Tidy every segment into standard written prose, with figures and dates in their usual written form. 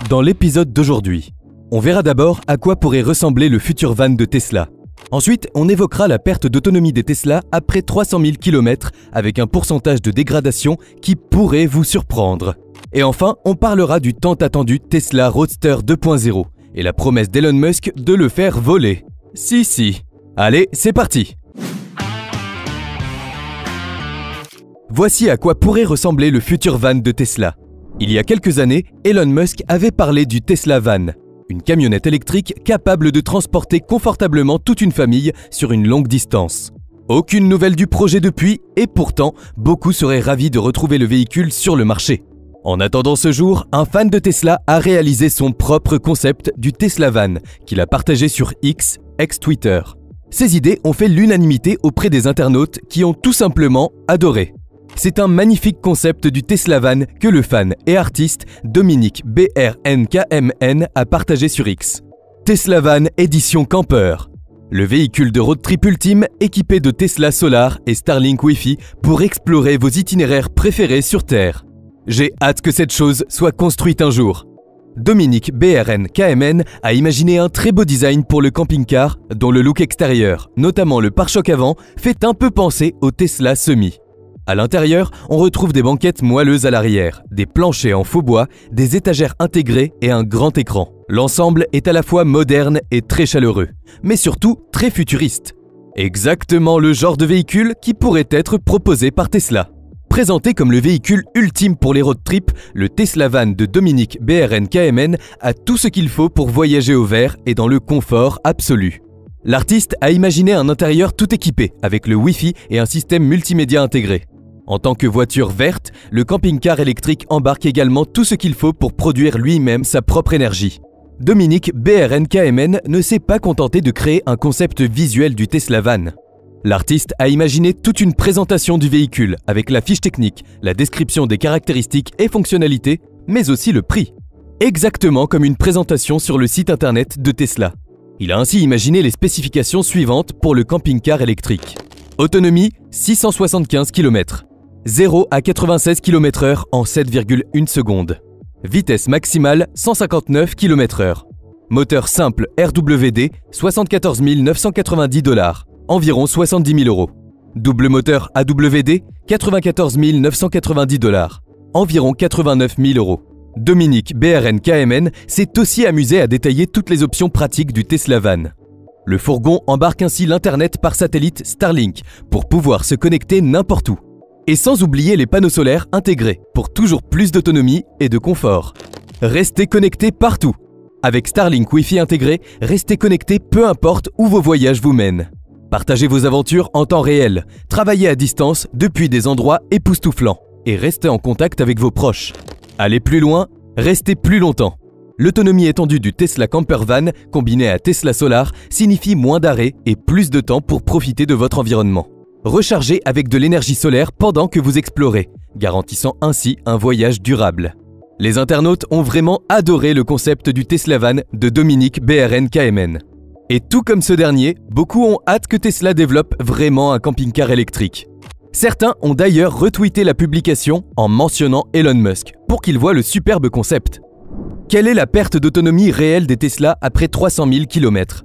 Dans l'épisode d'aujourd'hui, on verra d'abord à quoi pourrait ressembler le futur van de Tesla. Ensuite, on évoquera la perte d'autonomie des Tesla après 300 000 km avec un pourcentage de dégradation qui pourrait vous surprendre. Et enfin, on parlera du tant attendu Tesla Roadster 2.0 et la promesse d'Elon Musk de le faire voler. Si. Allez, c'est parti! Voici à quoi pourrait ressembler le futur van de Tesla. Il y a quelques années, Elon Musk avait parlé du Tesla Van, une camionnette électrique capable de transporter confortablement toute une famille sur une longue distance. Aucune nouvelle du projet depuis, et pourtant, beaucoup seraient ravis de retrouver le véhicule sur le marché. En attendant ce jour, un fan de Tesla a réalisé son propre concept du Tesla Van, qu'il a partagé sur X, ex-Twitter. Ces idées ont fait l'unanimité auprès des internautes qui ont tout simplement adoré. C'est un magnifique concept du Tesla Van que le fan et artiste Dominique BRNKMN a partagé sur X. Tesla Van édition campeur. Le véhicule de road trip ultime équipé de Tesla Solar et Starlink Wi-Fi pour explorer vos itinéraires préférés sur Terre. J'ai hâte que cette chose soit construite un jour. Dominique BRNKMN a imaginé un très beau design pour le camping-car dont le look extérieur, notamment le pare-choc avant, fait un peu penser au Tesla Semi. À l'intérieur, on retrouve des banquettes moelleuses à l'arrière, des planchers en faux bois, des étagères intégrées et un grand écran. L'ensemble est à la fois moderne et très chaleureux, mais surtout très futuriste. Exactement le genre de véhicule qui pourrait être proposé par Tesla. Présenté comme le véhicule ultime pour les road trips, le Tesla Van de Dominique BRNKMN a tout ce qu'il faut pour voyager au vert et dans le confort absolu. L'artiste a imaginé un intérieur tout équipé avec le Wi-Fi et un système multimédia intégré. En tant que voiture verte, le camping-car électrique embarque également tout ce qu'il faut pour produire lui-même sa propre énergie. Dominique BRNKMN ne s'est pas contenté de créer un concept visuel du Tesla Van. L'artiste a imaginé toute une présentation du véhicule avec la fiche technique, la description des caractéristiques et fonctionnalités, mais aussi le prix. Exactement comme une présentation sur le site internet de Tesla. Il a ainsi imaginé les spécifications suivantes pour le camping-car électrique. Autonomie 675 km. 0 à 96 km/h en 7,1 secondes. Vitesse maximale 159 km/h. Moteur simple RWD 74 990 $, environ 70 000 €. Double moteur AWD 94 990 $, environ 89 000 €. Dominique BRNKMN s'est aussi amusé à détailler toutes les options pratiques du Tesla Van. Le fourgon embarque ainsi l'Internet par satellite Starlink pour pouvoir se connecter n'importe où. Et sans oublier les panneaux solaires intégrés pour toujours plus d'autonomie et de confort. Restez connectés partout. Avec Starlink Wi-Fi intégré, restez connectés peu importe où vos voyages vous mènent. Partagez vos aventures en temps réel, travaillez à distance depuis des endroits époustouflants et restez en contact avec vos proches. Allez plus loin, restez plus longtemps. L'autonomie étendue du Tesla Camper Van combinée à Tesla Solar signifie moins d'arrêts et plus de temps pour profiter de votre environnement. Rechargez avec de l'énergie solaire pendant que vous explorez, garantissant ainsi un voyage durable. Les internautes ont vraiment adoré le concept du Tesla Van de Dominique BRNKMN. Et tout comme ce dernier, beaucoup ont hâte que Tesla développe vraiment un camping-car électrique. Certains ont d'ailleurs retweeté la publication en mentionnant Elon Musk pour qu'il voie le superbe concept. Quelle est la perte d'autonomie réelle des Tesla après 300 000 km?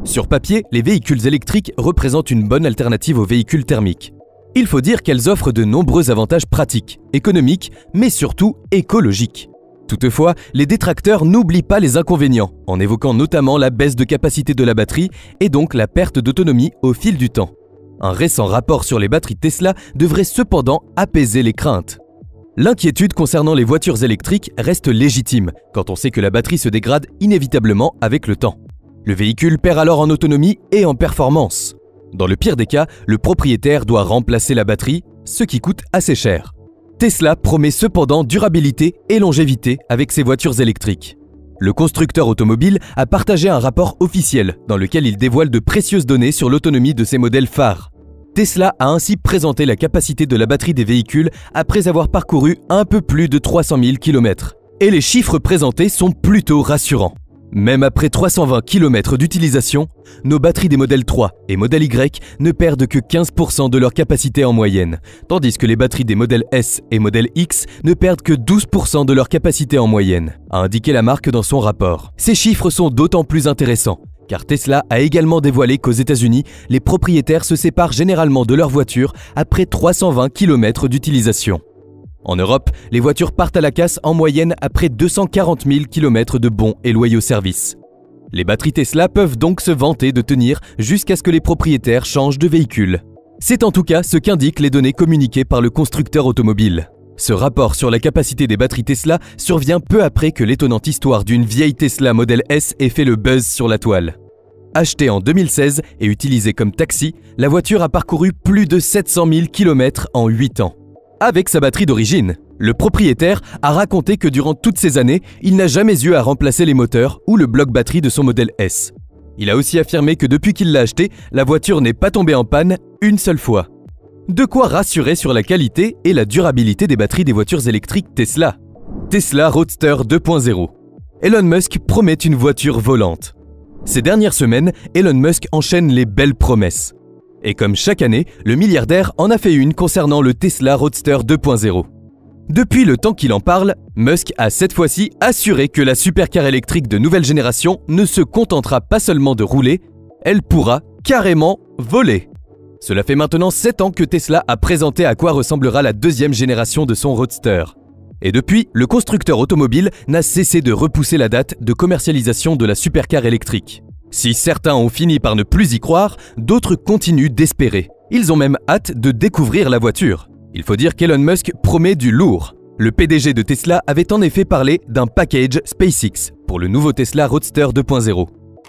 Sur papier, les véhicules électriques représentent une bonne alternative aux véhicules thermiques. Il faut dire qu'elles offrent de nombreux avantages pratiques, économiques, mais surtout écologiques. Toutefois, les détracteurs n'oublient pas les inconvénients, en évoquant notamment la baisse de capacité de la batterie et donc la perte d'autonomie au fil du temps. Un récent rapport sur les batteries Tesla devrait cependant apaiser les craintes. L'inquiétude concernant les voitures électriques reste légitime quand on sait que la batterie se dégrade inévitablement avec le temps. Le véhicule perd alors en autonomie et en performance. Dans le pire des cas, le propriétaire doit remplacer la batterie, ce qui coûte assez cher. Tesla promet cependant durabilité et longévité avec ses voitures électriques. Le constructeur automobile a partagé un rapport officiel dans lequel il dévoile de précieuses données sur l'autonomie de ses modèles phares. Tesla a ainsi présenté la capacité de la batterie des véhicules après avoir parcouru un peu plus de 300 000 km. Et les chiffres présentés sont plutôt rassurants. Même après 320 km d'utilisation, nos batteries des modèles 3 et modèle Y ne perdent que 15% de leur capacité en moyenne, tandis que les batteries des modèles S et modèle X ne perdent que 12% de leur capacité en moyenne, a indiqué la marque dans son rapport. Ces chiffres sont d'autant plus intéressants, car Tesla a également dévoilé qu'aux États-Unis, les propriétaires se séparent généralement de leur voiture après 320 km d'utilisation. En Europe, les voitures partent à la casse en moyenne après 240 000 km de bons et loyaux services. Les batteries Tesla peuvent donc se vanter de tenir jusqu'à ce que les propriétaires changent de véhicule. C'est en tout cas ce qu'indiquent les données communiquées par le constructeur automobile. Ce rapport sur la capacité des batteries Tesla survient peu après que l'étonnante histoire d'une vieille Tesla Model S ait fait le buzz sur la toile. Achetée en 2016 et utilisée comme taxi, la voiture a parcouru plus de 700 000 km en 8 ans. Avec sa batterie d'origine, le propriétaire a raconté que durant toutes ces années, il n'a jamais eu à remplacer les moteurs ou le bloc batterie de son modèle S. Il a aussi affirmé que depuis qu'il l'a acheté, la voiture n'est pas tombée en panne une seule fois. De quoi rassurer sur la qualité et la durabilité des batteries des voitures électriques Tesla. Tesla Roadster 2.0. Elon Musk promet une voiture volante. Ces dernières semaines, Elon Musk enchaîne les belles promesses. Et comme chaque année, le milliardaire en a fait une concernant le Tesla Roadster 2.0. Depuis le temps qu'il en parle, Musk a cette fois-ci assuré que la supercar électrique de nouvelle génération ne se contentera pas seulement de rouler, elle pourra carrément voler. Cela fait maintenant 7 ans que Tesla a présenté à quoi ressemblera la deuxième génération de son Roadster. Et depuis, le constructeur automobile n'a cessé de repousser la date de commercialisation de la supercar électrique. Si certains ont fini par ne plus y croire, d'autres continuent d'espérer. Ils ont même hâte de découvrir la voiture. Il faut dire qu'Elon Musk promet du lourd. Le PDG de Tesla avait en effet parlé d'un package SpaceX pour le nouveau Tesla Roadster 2.0.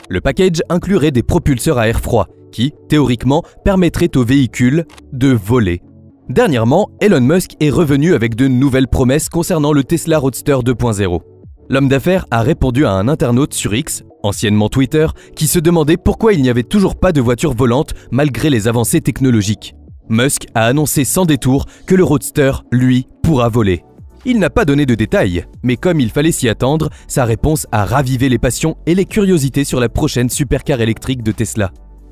Le package inclurait des propulseurs à air froid qui, théoriquement, permettraient au véhicule de voler. Dernièrement, Elon Musk est revenu avec de nouvelles promesses concernant le Tesla Roadster 2.0. L'homme d'affaires a répondu à un internaute sur X, anciennement Twitter, qui se demandait pourquoi il n'y avait toujours pas de voiture volante malgré les avancées technologiques. Musk a annoncé sans détour que le Roadster, lui, pourra voler. Il n'a pas donné de détails, mais comme il fallait s'y attendre, sa réponse a ravivé les passions et les curiosités sur la prochaine supercar électrique de Tesla.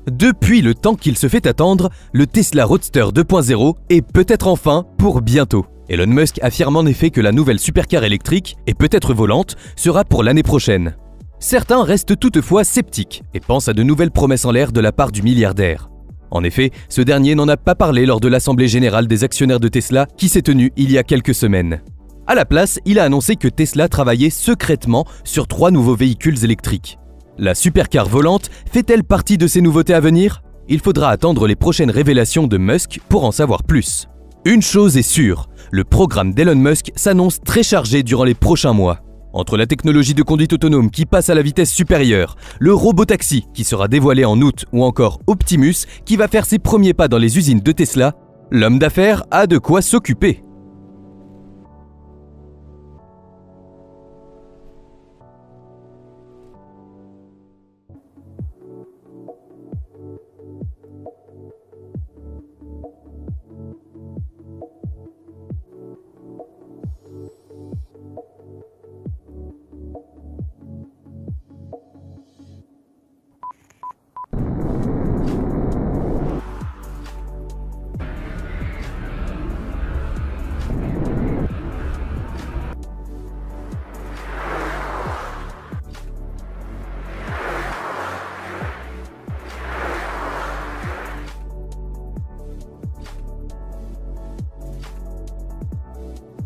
Depuis le temps qu'il se fait attendre, le Tesla Roadster 2.0 est peut-être enfin pour bientôt. Elon Musk affirme en effet que la nouvelle supercar électrique, et peut-être volante, sera pour l'année prochaine. Certains restent toutefois sceptiques et pensent à de nouvelles promesses en l'air de la part du milliardaire. En effet, ce dernier n'en a pas parlé lors de l'Assemblée générale des actionnaires de Tesla qui s'est tenue il y a quelques semaines. À la place, il a annoncé que Tesla travaillait secrètement sur 3 nouveaux véhicules électriques. La supercar volante fait-elle partie de ces nouveautés à venir? Il faudra attendre les prochaines révélations de Musk pour en savoir plus. Une chose est sûre, le programme d'Elon Musk s'annonce très chargé durant les prochains mois. Entre la technologie de conduite autonome qui passe à la vitesse supérieure, le robotaxi qui sera dévoilé en août ou encore Optimus qui va faire ses premiers pas dans les usines de Tesla, l'homme d'affaires a de quoi s'occuper.